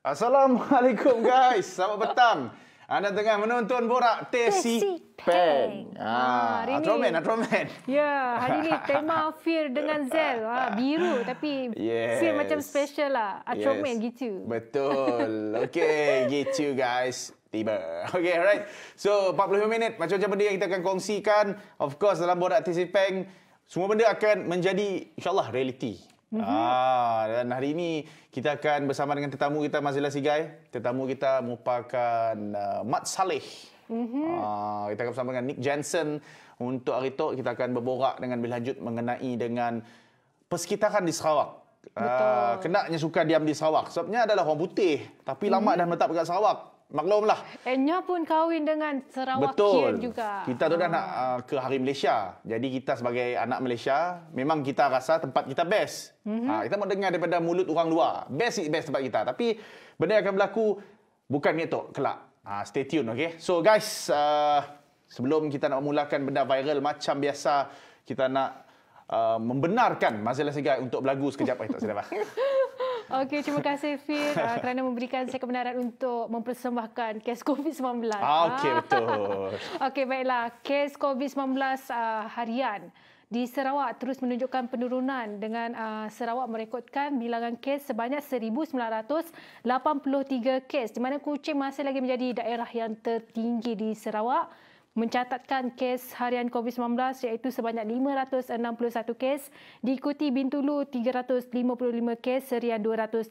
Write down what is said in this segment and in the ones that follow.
Assalamualaikum guys, selamat petang. Anda tengah menonton Borak Teh C Peng. Atroman. Ya, hari ni tema Fir dengan Zel. Biru tapi Fir macam special lah. Atroman gitu. Betul. Okey, gitu guys. Tiba. Okey, alright. So, 45 minit macam-macam benda yang kita akan kongsikan. Of course, dalam Borak Teh C Peng, semua benda akan menjadi insyaAllah reality. Dan hari ini kita akan bersama dengan tetamu kita, Marzella Sigai. Tetamu kita merupakan Mat Saleh. Kita akan bersama dengan Nick Jansen. Untuk hari itu kita akan berborak dengan berlanjut mengenai dengan persekitaran di Sarawak. Kenaknya suka diam di Sarawak. Sebabnya adalah orang putih tapi lama dah menetap dekat Sarawak. Maklumlah. Enya pun kahwin dengan Sarawakian juga. Kita tu dah nak ke Hari Malaysia. Jadi kita sebagai anak Malaysia, memang kita rasa tempat kita best. Kita mau dengar daripada mulut orang luar. Best tempat kita. Tapi benda yang akan berlaku bukan itu kelak. Stay tune, okay? So guys, sebelum kita nak memulakan benda viral macam biasa, kita nak membenarkan Marzella Sigai untuk berlagu sekejap. Tak sedap. Okey, terima kasih Fir kerana memberikan saya kebenaran untuk mempersembahkan kes COVID-19. Okey, betul. Okey, baiklah. Kes COVID-19 harian di Sarawak terus menunjukkan penurunan dengan Sarawak merekodkan bilangan kes sebanyak 1,983 kes di mana Kuching masih lagi menjadi daerah yang tertinggi di Sarawak, mencatatkan kes harian COVID-19 iaitu sebanyak 561 kes, diikuti Bintulu 355 kes, Serian 257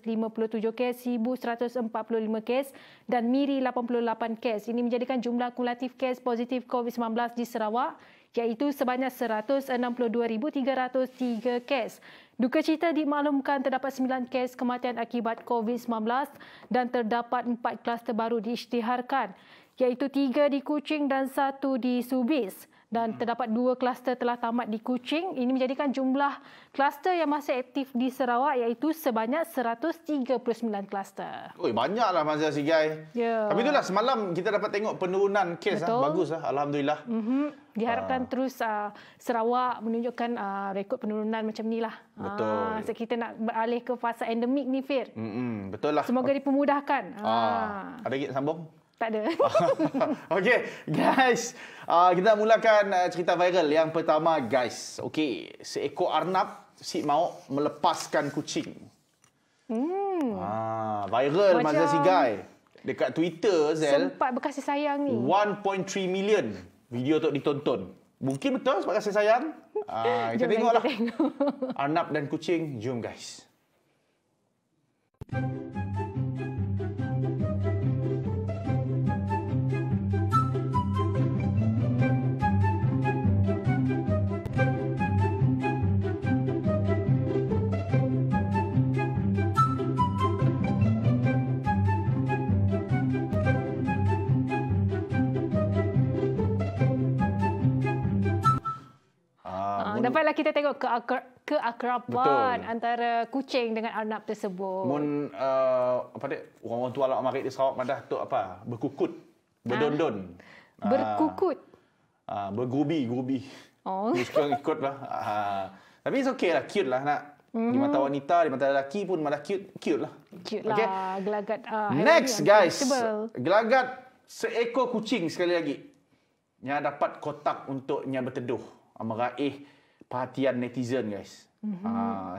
kes, Sibu 145 kes dan Miri 88 kes. Ini menjadikan jumlah kumulatif kes positif COVID-19 di Sarawak iaitu sebanyak 162,303 kes. Duka cita dimaklumkan terdapat 9 kes kematian akibat COVID-19 dan terdapat 4 kluster baru diisytiharkan, iaitu 3 di Kuching dan 1 di Subis. Dan terdapat 2 kluster telah tamat di Kuching. Ini menjadikan jumlah kluster yang masih aktif di Sarawak iaitu sebanyak 139 kluster. Oi, banyaklah Marzella Sigai. Ya. Tapi itulah semalam kita dapat tengok penurunan kes. Baguslah, alhamdulillah. Diharapkan terus Sarawak menunjukkan rekod penurunan macam inilah. Betul. So kita nak beralih ke fasa endemik ni, Fir. Betul lah. Semoga dipermudahkan. Ada lagi sambung? Tak ada. Okey, guys. Kita mulakan cerita viral yang pertama, guys. Okey, seekor arnab si mau melepaskan kucing. Viral Marzella Sigai dekat Twitter, Zel. Sempat berkasih sayang ni. 1.3 million video tu ditonton. Mungkin betul sebab kasih sayang. Kita tengoklah. Arnab dan kucing, jom guys. Dapatlah kita tengok keakraban antara kucing dengan arnab tersebut. Orang tua lah marik di Sarawak madah tu apa? Berkukut, berdondon. Berkukut. Bergubi. Oh. Sekarang ikut lah. Tapi it's okay lah, cute lah nak. Di mata wanita, di mata lelaki pun malah cute lah. Cute lah, okay. Gelagat. Next guys, gelagat seekor kucing sekali lagi. Yang dapat kotak untuknya berteduh. Meraih perhatian netizen, guys.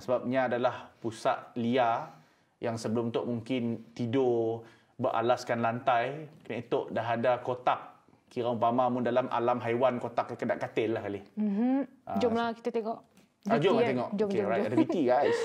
Sebabnya adalah pusat liar yang sebelum tu mungkin tidur beralaskan lantai. Kena itu dah ada kotak. Kira umpama mun dalam alam haiwan kotak kedak katil lah kali. Jomlah kita tengok. Jom kita tengok. Jom. Right. Ada BT, guys.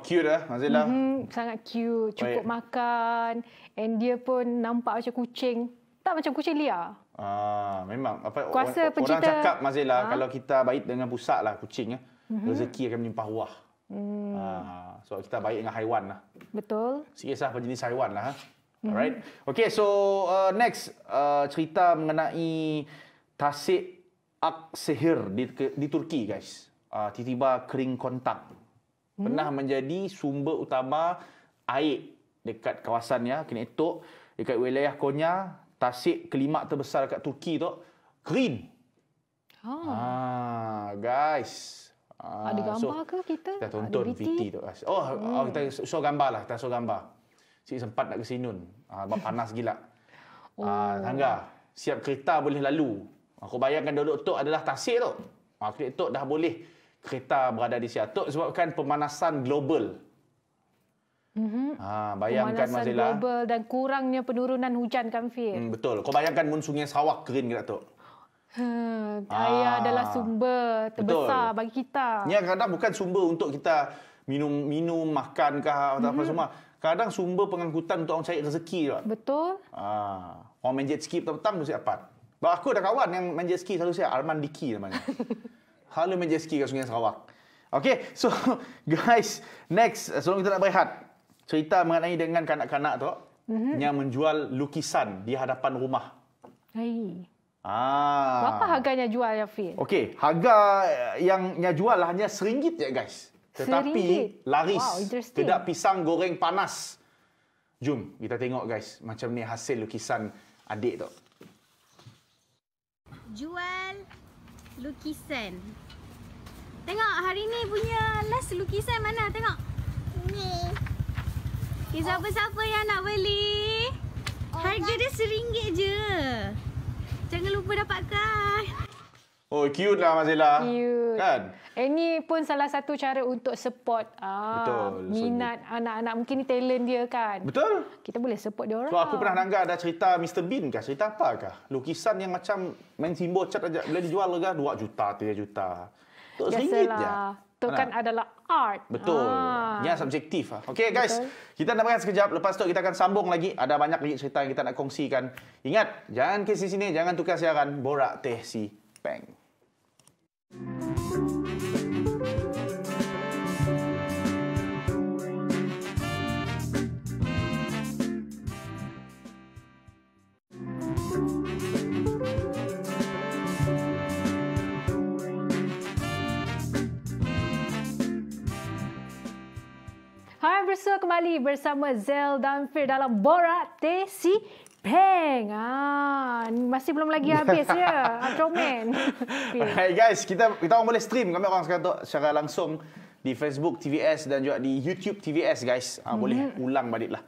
cute lah, Marzella. Sangat cute. Cukup makan. And dia pun nampak macam kucing. Tak macam kucing liar. Memang. Kuasa orang pencipta. cakap, Marzella, kalau kita baik dengan pusat lah kucing, rezeki akan melimpah ruah. So kita baik dengan haiwan lah. Betul. Sikit apa jenis haiwan lah. Alright. Okay, so next cerita mengenai tasik sihir di Turki, guys. Tiba-tiba kering kontak. Pernah menjadi sumber utama air dekat kawasannya, Kenetok, dekat wilayah Konya, tasik kelima terbesar dekat Turki tu, kering. Guys. Ada gambar ke kita? Kita tonton VT tu. Kita show gambar lah. Kita show gambar. Cik sempat nak ke Sinun. Panas gila. Tangga. Siap kereta boleh lalu. Aku bayangkan duduk Tok adalah tasik tu. Tok dah boleh kereta berada di situ. Tok sebabkan pemanasan global. Bayangkan, pemanasan Marzella. global dan kurangnya penurunan hujan kan, Fir? Betul. Kau bayangkan sungai Sarawak kering ke tak, Tok? Air adalah sumber terbesar bagi kita. Ni kadang bukan sumber untuk kita minum makan ke atau apa semua. Kadang sumber pengangkutan untuk orang cari rezeki juga. Betul. Orang main jet ski petang-petang mesti dapat. Sebab aku ada kawan yang main jet ski selalu saya, Arman Diki namanya. Selalu main jet ski kat Sungai Sarawak. Okay, so guys, next sebelum kita nak berehat, cerita mengenai dengan kanak-kanak tu yang menjual lukisan di hadapan rumah. Berapa harganya jual, ya, Fir? Okey, harga yang jual hanya RM1 je, guys. Tetapi laris. Kedap pisang goreng panas. Jom kita tengok, guys, macam ni hasil lukisan adik tu. Jual lukisan. Tengok hari ni punya last lukisan mana? Tengok. Ni. Siapa-siapa yang nak beli? Harga dia RM1 je. Jangan lupa dapatkan. Oh, cute lah, Marzella. Cute. Kan? Ini pun salah satu cara untuk support minat anak-anak. Mungkin ni talent dia kan. Betul. Kita boleh support dia orang. So, aku pernah dengar ada cerita Mr. Bean kah? Cerita apa kah? Lukisan yang macam main simbol cat aja boleh dijual ke 2 juta, 3 juta. Tu RM1 je. Itu kan adalah art. Betul. Yang subjektif. Okey, guys. Betul. Kita nak berehat sekejap. Lepas tu kita akan sambung lagi. Ada banyak lagi cerita yang kita nak kongsikan. Ingat, jangan ke sini, jangan tukar siaran. Borak Teh C Peng. Hai, bersua kembali bersama Zel dan Fir dalam Borak Teh C Peng. Masih belum lagi habis ya. Acomen. Alright guys, kita orang boleh stream kami orang sekarang tu secara langsung di Facebook TVS dan juga di YouTube TVS, guys. Boleh ulang baliklah.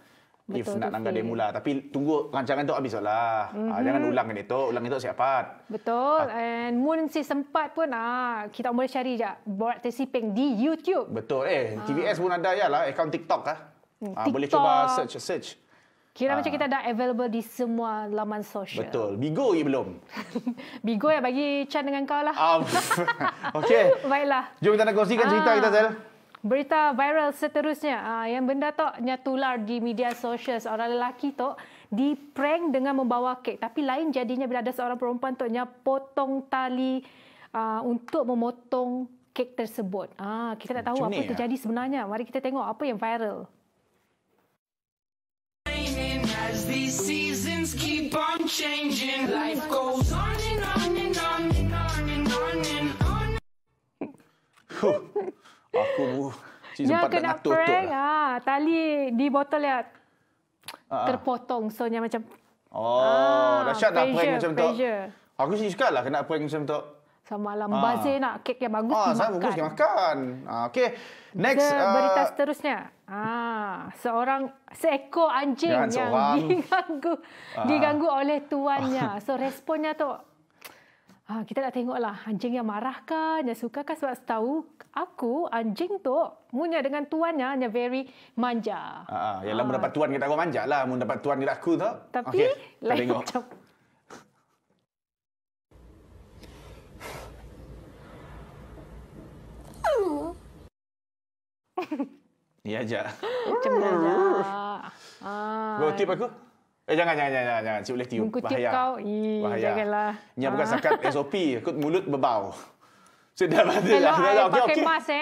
If nak nangga dia mula. Tapi tunggu rancangan tu habis lah. Jangan ulang itu. Ulang itu siapa? Betul. And mun si sempat pun kita boleh cari je Borak Teh C Peng di YouTube. Betul. TVS pun ada ya lah. Akaun TikTok boleh cuba search. Kira macam kita dah available di semua laman sosial. Betul. Bigo ye belum? Bigo ya bagi Chan dengan kau lah. Okey. Baiklah. Jom kita nak kongsikan cerita kita, Zel. Berita viral seterusnya. Yang benda tu tular di media sosial. Seorang lelaki tu di-prank dengan membawa kek. Tapi lain jadinya bila ada seorang perempuan tu potong tali untuk memotong kek tersebut. Kita tak tahu apa terjadi sebenarnya. Mari kita tengok apa yang viral. As these seasons keep on changing, life goes on and on and on and on and on and on. Aku sempat nak prank tali di botol ya terpotong, soalnya macam dahsyat dah prank macam tu. Aku sih suka lah kena prank macam tu. Sama lah bazir nak kek yang bagus saya bagus makan. Okey, next berita seterusnya. Seekor anjing yang diganggu oleh tuannya. So responnya tu kita nak tengoklah anjing yang marahkah, yang sukakah, sebab tahu aku anjing tu punya dengan tuannya hanya very manja. Yalah mendapat tuan kita aku manja lah, mun dapat tuan kita aku tu. Tapi lain macam Ya aja. Macam belajar. Kau tip aku? Jangan. Cik boleh tiup. Mengkutip Bahaya. kau. Bahaya. Janganlah. Ini bukan sakat SOP. Aku mulut berbau. Sudah Hello, pakai mask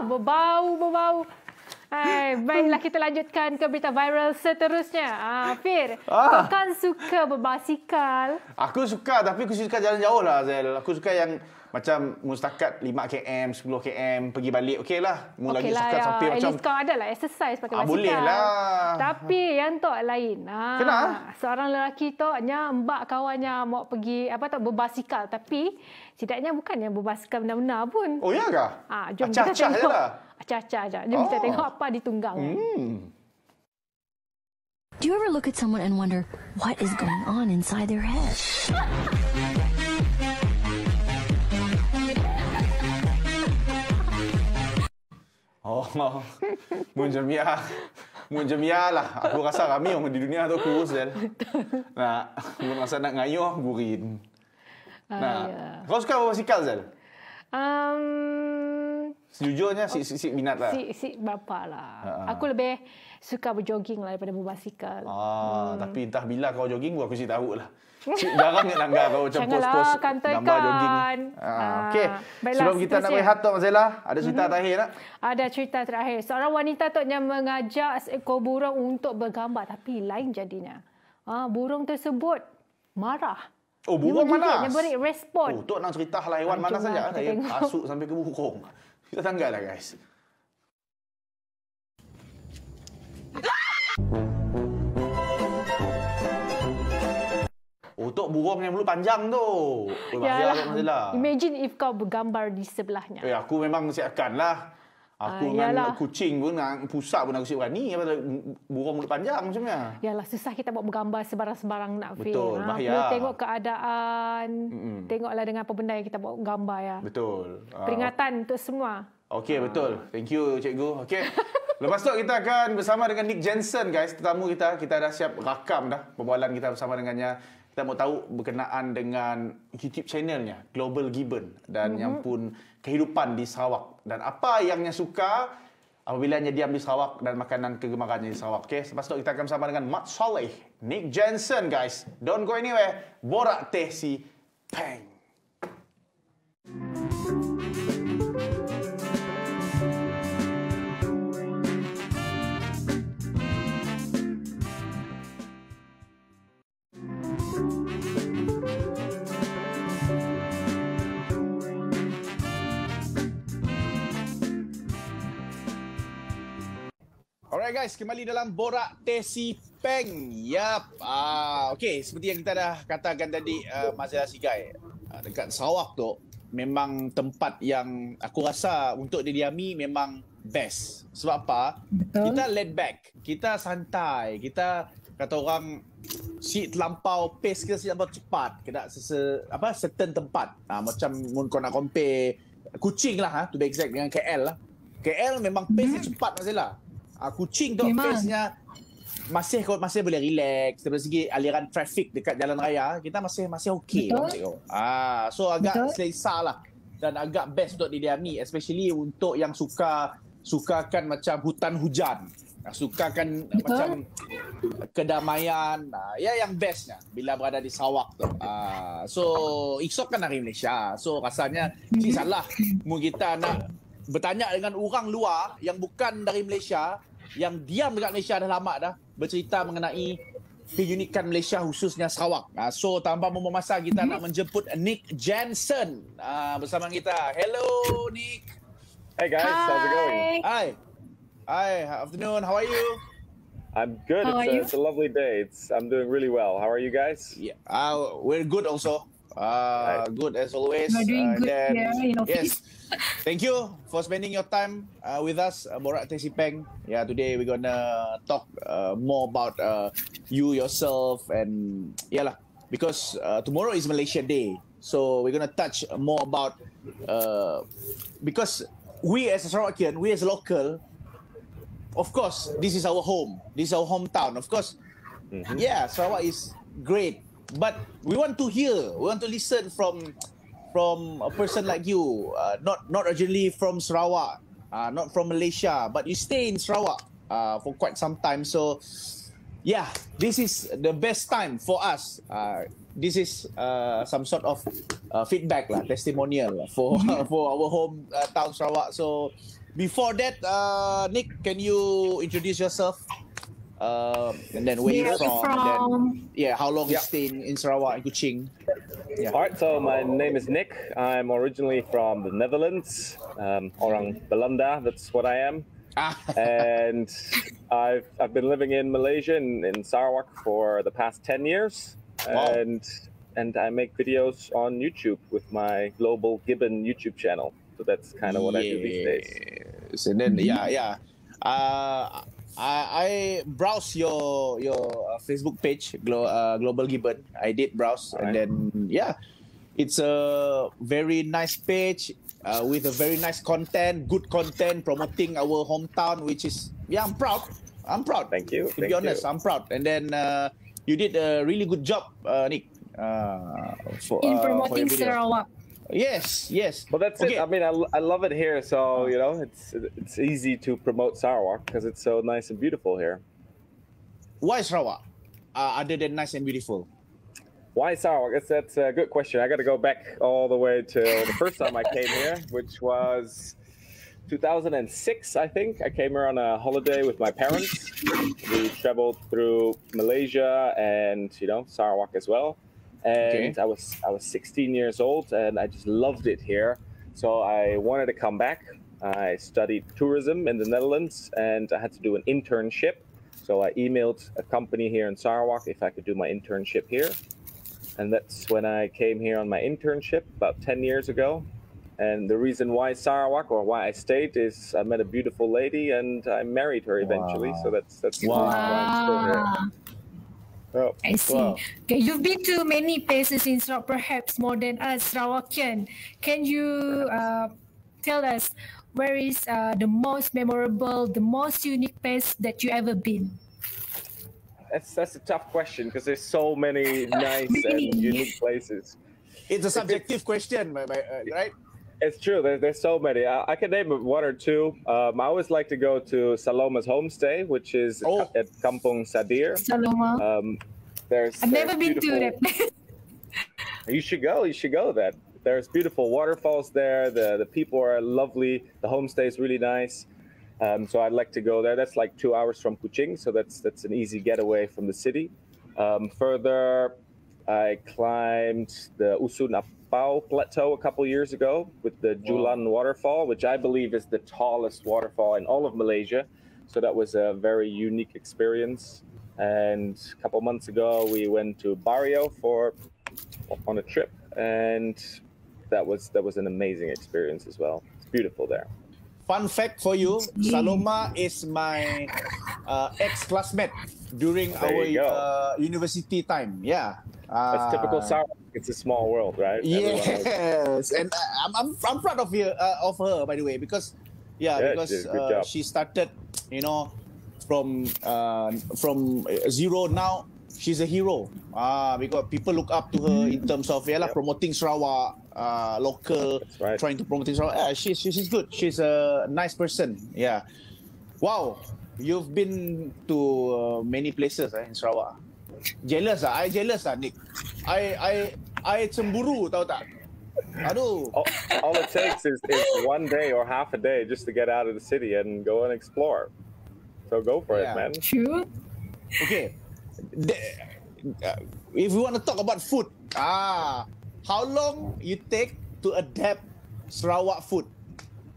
Berbau. Baiklah, kita lanjutkan ke berita viral seterusnya. Fir, kau kan suka berbasikal? Aku suka, tapi aku suka jalan jauh lah, Zel. Aku suka yang macam mustakat 5 km, 10 km, pergi balik. Okey lah. Mu lagi suka sampai at macam... least kau ada lah exercise pakai basikal. Boleh lah. Tapi yang tu lain. Kenapa? Seorang lelaki tu mbak kawannya mau pergi berbasikal. Tapi setidaknya bukannya berbasikal benar-benar pun. Oh ya ke? Jom kita Acah-acah je tengok. lah. Acah-acah je. Jom kita tengok apa ditunggang. Do you ever look at someone and wonder what is going on inside their head? Munjemia lah. Aku rasa ramai orang di dunia tu kurus, Zel. Nah, aku rasa nak ngayuh, gurin. Nah, kau suka berbasikal, Zel? Sejujurnya, si minat lah. Si bapa lah. Aku lebih suka berjoging lah daripada berbasikal. Tapi entah bila kau jogging, aku sih tahu lah. Jarang nak langgar kau macam pos-pos gambar jogging. Okey. Sebelum kita nak berehat tu, Marzella, ada cerita terakhir tak? Ada cerita terakhir. Seorang wanita tu yang mengajak seekor burung untuk bergambar, tapi lain jadinya. Burung tersebut marah. Oh, burung manas. Dia beri respon. Tok nak cerita hal haiwan manas saja. Saya masuk sampai ke burung. Kita tanggal lah, guys. Tok burung yang bulu panjang tu. Bahaya tu, Marzella. Imagine if kau bergambar di sebelahnya. Aku memang mesti akan lah. Aku dengan kucing pun, pusat pun aku mesti berani. Burung bulu panjang macamnya. Yalah, susah kita buat bergambar sebarang-sebarang nak feel. Betul, bahaya. Perlu tengok keadaan. Tengoklah dengan apa benda yang kita buat gambar ya. Betul. Peringatan untuk semua. Okey, betul. Thank you, Cikgu. Okey. Lepas tu kita akan bersama dengan Nick Jansen, guys. Tetamu kita. Kita dah siap rakam dah perbualan kita bersama dengannya. Kita mau tahu berkenaan dengan YouTube channelnya, Global Gibbon. Dan yang pun kehidupan di Sarawak. Dan apa yang dia suka apabila dia diam di Sarawak dan makanan kegemarannya di Sarawak. Okay? Lepas tu kita akan bersama dengan Marzella, Nick Jansen, guys. Don't go anywhere. Borak Teh C Peng. Alright guys, kembali dalam Borak Teh C Peng. Yap. Okey, seperti yang kita dah katakan tadi, Marzella Sigai, dekat Sarawak tu memang tempat yang aku rasa untuk didiami memang best. Sebab apa? Betul. Kita laid back, kita santai, kita kata orang si terlampau pace kita si terlampau cepat. Kita certain tempat. Macam mun kau nak compare Kuching lah, to be exact, dengan KL lah. KL memang pace dia cepat, Marzella. Kuching tu pace-nya masih boleh relax dari segi aliran trafik dekat jalan raya, kita masih okey. So agak selesa lah dan agak best untuk didiami, especially untuk yang sukakan macam hutan hujan, sukakan macam kedamaian, yang bestnya bila berada di Sarawak tu. So esok kan hari Malaysia, so rasanya salah mu kita nak bertanya dengan orang luar yang bukan dari Malaysia, yang diam dekat Malaysia dah lama dah, bercerita mengenai keunikan Malaysia khususnya Sarawak. So tanpa membuang masa, kita nak menjemput Nick Jansen bersama kita. Hello Nick. Hey guys, how's it going? Hi, afternoon. How are you? I'm good. It's a lovely day. I'm doing really well. How are you guys? Yeah, we're good also. Good as always. We're doing good here in office. Yes. Thank you for spending your time with us, Borak Teh C Peng. Yeah, today we're gonna talk more about you yourself, and because tomorrow is Malaysia Day, so we're gonna touch more about because we as a Sarawakian, we as a local, of course, this is our home, this is our hometown. Of course, Sarawak is great, but we want to hear, we want to listen from a person like you, not originally from Sarawak, not from Malaysia, but you stay in Sarawak for quite some time. So, yeah, this is the best time for us. This is some sort of feedback, testimonial for our hometown Sarawak. So, before that, Nick, can you introduce yourself? And then where you're from, and then how long you stay in Sarawak and Kuching. Yeah. All right, so my name is Nick. I'm originally from the Netherlands, orang Belanda, that's what I am. And I've been living in Malaysia, in Sarawak, for the past 10 years. Wow. And I make videos on YouTube with my Global Gibbon YouTube channel. So that's kind of what I do these days. And then, I browse your Facebook page, Global Gibbon. I did browse, and then it's a very nice page with a very nice content, good content, promoting our hometown, which is I'm proud. Thank you. To be honest, I'm proud. And then you did a really good job, Nick, in promoting Sarawak. Yes. Well, that's it. I mean, I love it here. So it's easy to promote Sarawak because it's so nice and beautiful here. Why Sarawak? Other than nice and beautiful. Why Sarawak? That's a good question. I got to go back all the way to the first time I came here, which was 2006, I think. I came here on a holiday with my parents. We traveled through Malaysia and Sarawak as well. And I was 16 years old, and I just loved it here. So I wanted to come back. I studied tourism in the Netherlands, and I had to do an internship. So I emailed a company here in Sarawak if I could do my internship here. And that's when I came here on my internship about 10 years ago. And the reason why Sarawak, or why I stayed, is I met a beautiful lady, and I married her eventually. Wow. So that's why I'm still here. Oh, I see. Wow. Okay, you've been to many places in Sarawak, perhaps more than us Sarawakian. Can you tell us where is the most memorable, the most unique place that you ever been? That's a tough question because there's so many nice and unique places. It's a subjective question, right? It's true. There's so many. I can name one or two. I always like to go to Saloma's homestay, which is at Kampung Sadir. Saloma. I've never been to that place. You should go. You should go. There's beautiful waterfalls there. The people are lovely. The homestay is really nice. So I'd like to go there. That's like 2 hours from Kuching, so that's an easy getaway from the city. Further, I climbed the Usun Apau Plateau a couple years ago with the Julan waterfall, which I believe is the tallest waterfall in all of Malaysia. So that was a very unique experience. And a couple months ago, we went to Barrio on a trip, and that was an amazing experience as well. It's beautiful there. Fun fact for you, Saloma is my ex-classmate during our university time. Yeah. That's typical Sarawak. It's a small world, right? Yes, and I'm proud of her, by the way, because she started, from zero. Now she's a hero. Because people look up to her in terms of promoting Sarawak, local, trying to promote Sarawak. She's good. She's a nice person. Yeah. Wow, you've been to many places in Sarawak. Jealous I jealous Nick. I cemburu, tahu tak? Aduh. All it takes is 1 day or half a day just to get out of the city and go and explore. So go for it, man. True. Okay. If we want to talk about food, how long you take to adapt Sarawak food?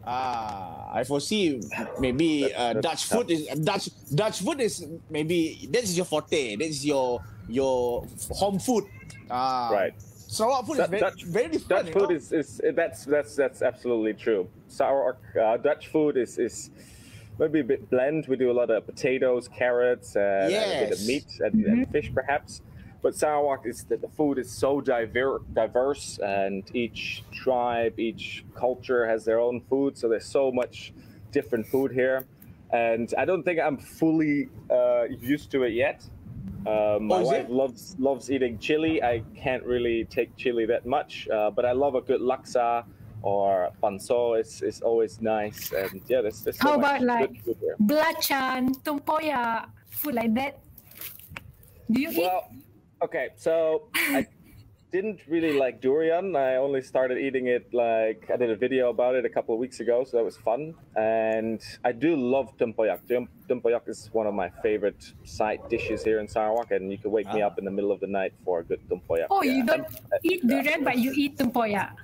I foresee maybe Dutch food is maybe that's your forte. That's your home food. Right. Sarawak food is very different. Dutch food is that's absolutely true. Sarawak Dutch food is maybe a bit bland. We do a lot of potatoes, carrots, and a bit of meat and fish perhaps. But Sarawak the food is so diverse, and each tribe, each culture has their own food. So there's so much different food here, and I don't think I'm fully used to it yet. My wife loves eating chili. I can't really take chili that much, but I love a good laksa. or panso is always nice. And yeah, there's so How much about like good food here. belacan, tempoyak, food like that? Do you eat? Well, okay, so I didn't really like durian. I only started eating it like I did a video about it a couple of weeks ago, so that was fun. And I do love tempoyak. Tempoyak is one of my favorite side dishes here in Sarawak, and you can wake me up in the middle of the night for a good tempoyak. Oh, you Yeah. don't eat durian, but you eat tempoyak.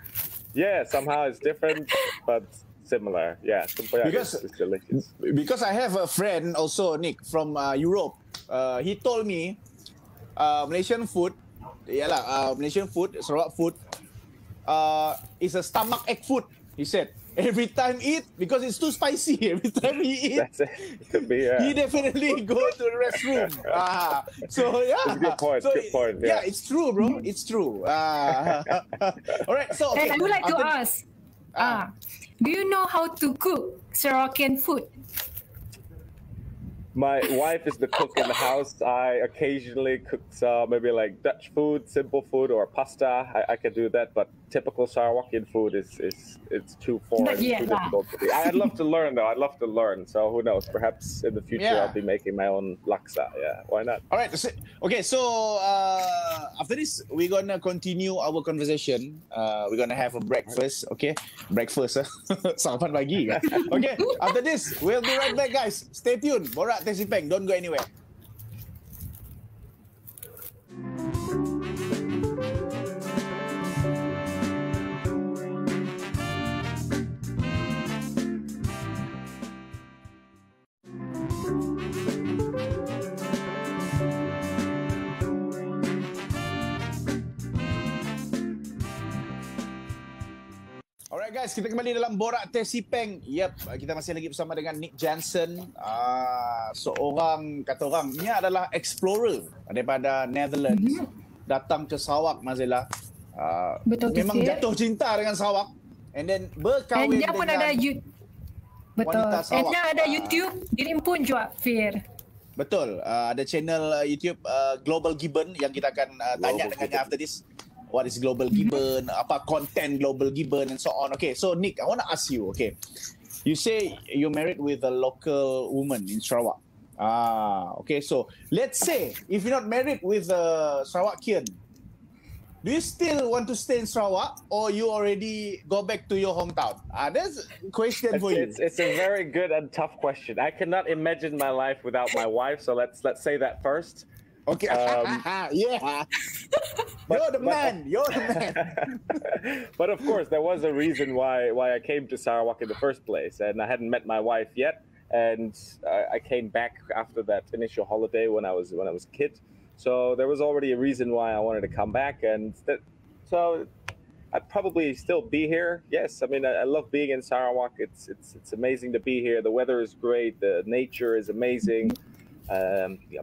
Yeah, somehow it's different, but similar. Yeah, tempoyak is delicious. Because I have a friend also, Nick, from Europe. He told me Malaysian food, Malaysian food, Sarawak food, is a stomach ache food. He said every time eat because it's too spicy. Every time he eat, That's it. Could be, he definitely go to the restroom. So yeah, That's a good point. So, Good point. Yeah, it's true, bro. It's true. All right. So okay, And I would like to ask, do you know how to cook Sarawakian food? My wife is the cook in the house. I occasionally cook some maybe like Dutch food, simple food, or pasta. I can do that, but typical Sarawakian food it's too foreign, Not yet, too difficult to do. I'd love to learn though. I'd love to learn. So who knows? Perhaps in the future Yeah. I'll be making my own laksa. Yeah, why not? All right. Okay. So after this, we're gonna continue our conversation. We're gonna have a breakfast. Okay, breakfast. Sarapan pagi. Okay. After this, we'll be right back, guys. Stay tuned. Borak Teh C Peng. Don't go anywhere. Alright guys, kita kembali dalam Borak Teh C Peng. Yep, kita masih lagi bersama dengan Nick Jansen. Seorang, kata orang, ini adalah explorer daripada Netherlands. Datang ke Sarawak, Marzella. Betul, Memang Fir. jatuh cinta dengan Sarawak. And then And berkahwin dia pun dengan ada betul. wanita And Sarawak. dia ada YouTube, dia pun jual Fir. Betul, ada channel YouTube Global Gibbon yang kita akan tanya dengannya after this. What is Global Gibbon? Apa content Global Gibbon and so on. Okay, so Nick, I want to ask you, okay. You say you're married with a local woman in Sarawak. Okay, so let's say if you're not married with a Sarawakian, do you still want to stay in Sarawak or you already go back to your hometown? That's a question for you. It's a very good and tough question. I cannot imagine my life without my wife. So let's say that first. Okay, yeah. You're the man. You're the man. But of course, there was a reason why I came to Sarawak in the first place, and I hadn't met my wife yet. And I came back after that initial holiday when I was a kid. So there was already a reason why I wanted to come back, and so I'd probably still be here. Yes, I mean I love being in Sarawak. It's amazing to be here. The weather is great. The nature is amazing.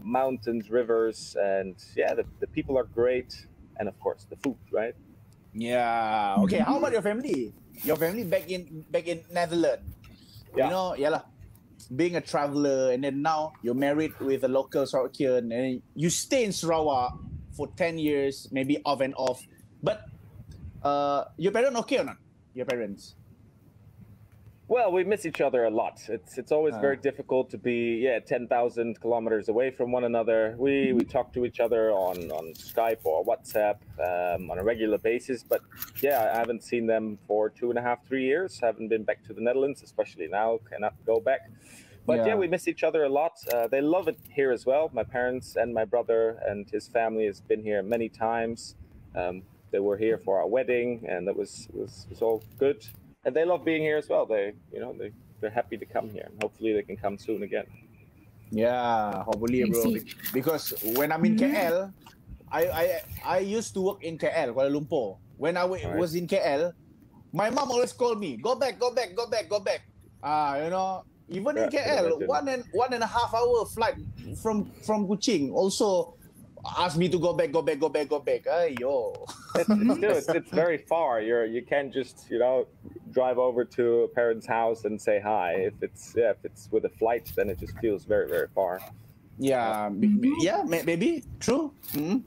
Mountains, rivers, and yeah, the people are great, and of course the food, right? Yeah. Okay. How about your family? Your family back in Netherlands. Yeah. You know, being a traveler, and then now you're married with a local Sarawakian, and you stay in Sarawak for 10 years, maybe off and off. But your parents okay or not? Your parents? Well, we miss each other a lot. It's always very difficult to be 10,000 kilometers away from one another. We talk to each other on Skype or WhatsApp on a regular basis. But yeah, I haven't seen them for 2.5, 3 years. Haven't been back to the Netherlands, especially now. Cannot go back. But yeah, we miss each other a lot. They love it here as well. My parents and my brother and his family has been here many times. They were here for our wedding, and that was all good. And they love being here as well. They're happy to come here. And hopefully they can come soon again. Yeah, hopefully, bro. Because when I'm in KL, I used to work in KL, Kuala Lumpur. When I was in KL, my mom always called me, go back. Even in KL, 1.5 hour flight from Kuching also asked me to go back. Ayo. It's very far. You can't just drive over to a parent's house and say hi. If it's with a flight, then it just feels very, very far. Yeah, maybe true. Mm-hmm.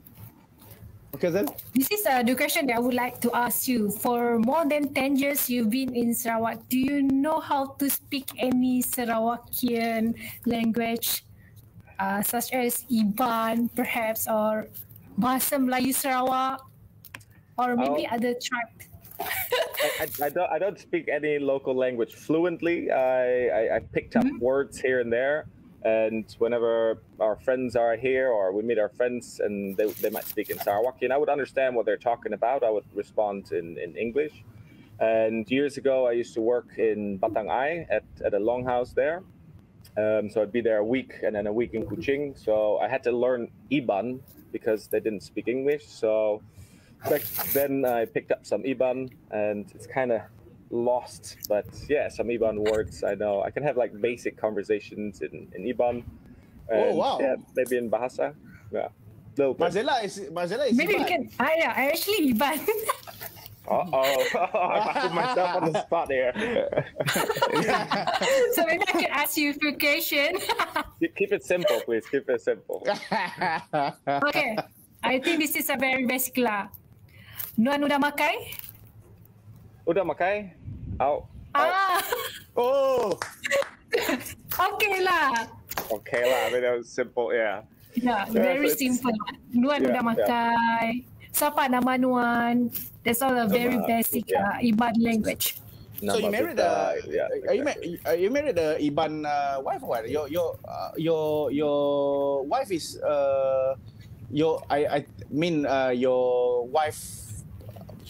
Okay, then. This is the question that I would like to ask you. For more than 10 years you've been in Sarawak, do you know how to speak any Sarawakian language, such as Iban, perhaps, or Bahasa Melayu Sarawak, or maybe other tribe? I don't speak any local language fluently. I picked up words here and there, and whenever our friends are here or we meet our friends and they might speak in Sarawak, and I would understand what they're talking about, I would respond in English. And years ago, I used to work in Batang Ai at a longhouse there. So I'd be there a week and then a week in Kuching. So I had to learn Iban because they didn't speak English. So back then I picked up some Iban, and it's kind of lost. But yeah, some Iban words I know. I can have like basic conversations in Iban. And, wow. Yeah, maybe in Bahasa. Yeah. Marzella is Maybe we Iban. can. I actually Iban. I put myself on the spot there. So maybe I can ask you a few questions. Keep it simple, please. Keep it simple. Okay, I think this is a very basic lah. Nuan udah makai? Udah makai? Oh. Oh. Okay lah. Okay lah. I mean, that was simple. Yeah. Yeah, very so it's- simple. Nuan Yeah, udah makai. Siapa nama Nuan? That's all a very basic Iban language. So you married you married a Iban wife or what? Your wife is I mean your wife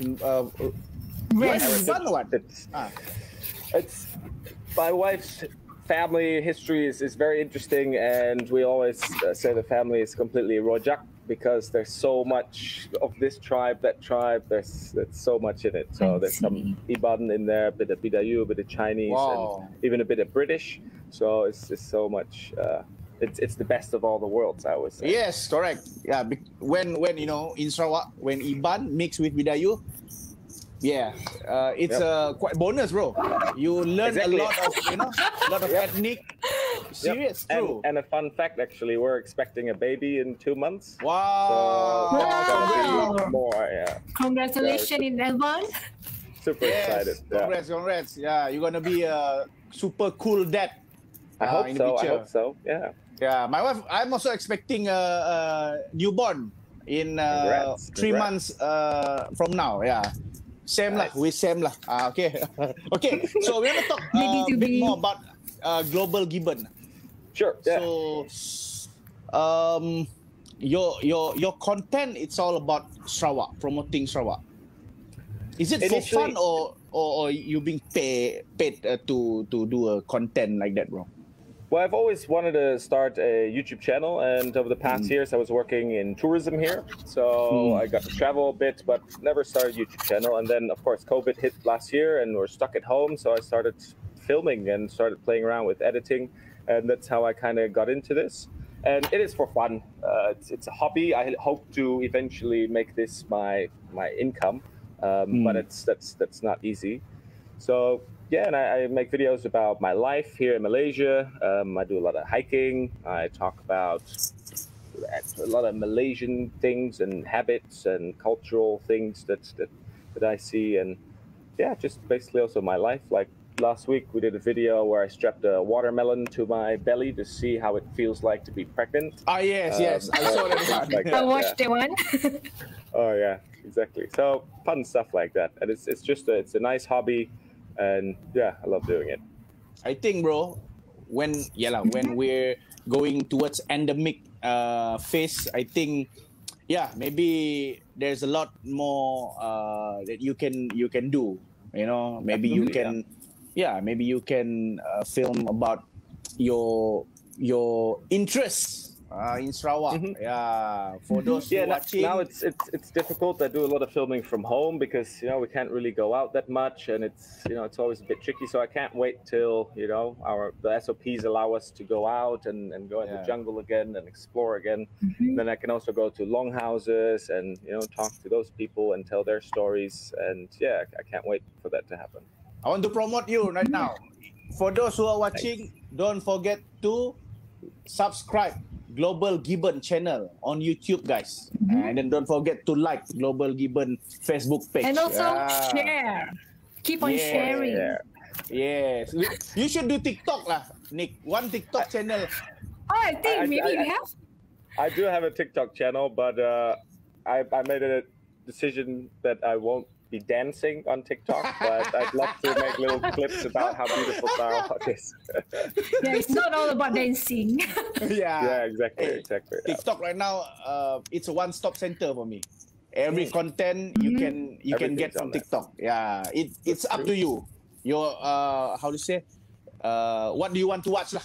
Yes. Iban or what? It's my wife's family history is very interesting, and we always say the family is completely Rojak because there's so much of this tribe, that tribe. There's so much in it. So there's some Iban in there, a bit of Bidayu, a bit of Chinese, Wow. and even a bit of British. So it's just so much. It's the best of all the worlds, I would say. Yes, correct. Yeah, when you know in Sarawak, when Iban mixed with Bidayu, yeah, it's quite bonus, bro. You learn Exactly. a lot of lot of ethnic. Serious, true. And a fun fact, actually, we're expecting a baby in 2 months. Wow. So it's gonna Wow. be more, yeah. Congratulations in advance. Super excited. Yeah. Congrats. Yeah, you're gonna be a super cool dad. I hope in the so. I future. hope so. Yeah. Yeah, my wife. I'm also expecting a newborn in Congrats. 3 months from now. Yeah, same lah. Nice. We same lah. Okay, okay. So we're gonna talk Maybe a to bit be- more about global gibbon. Sure. Yeah. So, your content, it's all about Sarawak, promoting Sarawak. Is it for Initially- fun or you being paid to do a content like that, bro? Well, I've always wanted to start a YouTube channel, and over the past years, I was working in tourism here, so I got to travel a bit, but never started a YouTube channel. And then, of course, COVID hit last year, and we're stuck at home, so I started filming and started playing around with editing, and that's how I kind of got into this. And it is for fun. It's a hobby. I hope to eventually make this my income, but that's not easy. So yeah, and I make videos about my life here in Malaysia. I do a lot of hiking. I talk about a lot of Malaysian things and habits and cultural things that I see, and yeah, just basically also my life. Like last week, we did a video where I strapped a watermelon to my belly to see how it feels like to be pregnant. Ah, yes. I saw that one. Like I that, watched that one. Oh yeah, exactly. So fun stuff like that, and it's just it's a nice hobby, and yeah, I love doing it. I think, bro, when we're going towards endemic phase, I think, yeah, maybe there's a lot more that you can do. You know, maybe you can, maybe you can film about your interests in Sarawak. Yeah, for those Yeah, watching. now it's difficult. I do a lot of filming from home because we can't really go out that much, and it's always a bit tricky. So I can't wait till the SOPs allow us to go out and go in the jungle again and explore again. Then I can also go to longhouses and talk to those people and tell their stories. And yeah, I can't wait for that to happen. I want to promote you right now. For those who are watching, don't forget to subscribe Global Gibbon channel on YouTube, guys. And then don't forget to like Global Gibbon Facebook page. And also share. Keep on sharing. Yes. You should do TikTok lah, Nick. One TikTok channel. Oh, I think maybe you have. I do have a TikTok channel, but I made a decision that I won't be dancing on TikTok, but I'd love to make little clips about how beautiful Sarawak is. Yeah, it's not all about dancing. Yeah, exactly. TikTok right now, it's a one-stop center for me. Every content you can get from TikTok. Yeah, it's up to you. Your how to say? What do you want to watch lah?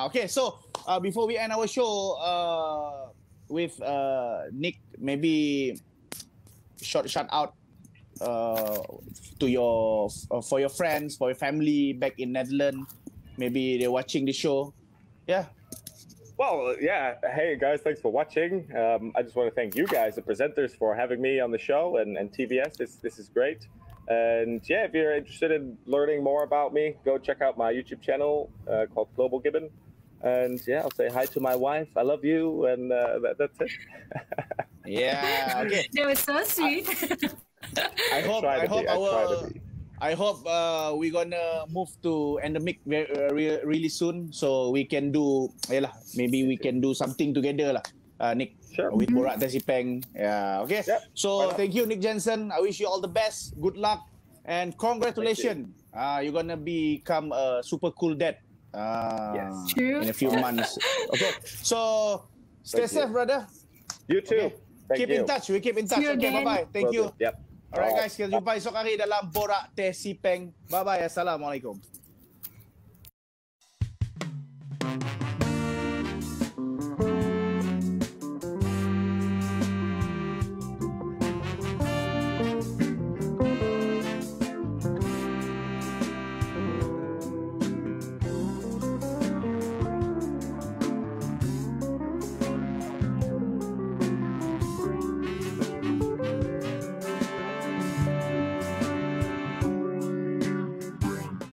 Okay, so before we end our show with Nick, maybe shout out to your for your friends, for your family back in Netherlands. Maybe they're watching the show. Yeah. Well, yeah. Hey guys, thanks for watching. I just want to thank you guys, the presenters, for having me on the show, and TVS. This is great. And yeah, if you're interested in learning more about me, go check out my YouTube channel called Global Gibbon. And yeah, I'll say hi to my wife. I love you, and that's it. Yeah. Okay. That was so sweet. I hope we're gonna move to endemic really soon, so we can do maybe we can do something together lah, Nick. Sure. With Borak Teh C Peng. Yeah. Okay. Yep. So thank you, Nick Jansen. I wish you all the best. Good luck and congratulations. You're gonna become a super cool dad. Yes. In a few months. Okay. So stay safe, brother. You too. Okay. Keep in touch. We keep in touch. Okay. Bye bye. Thank you. Yep. Alright guys, kita jumpa esok hari dalam Borak Teh C Peng. Bye bye. Assalamualaikum.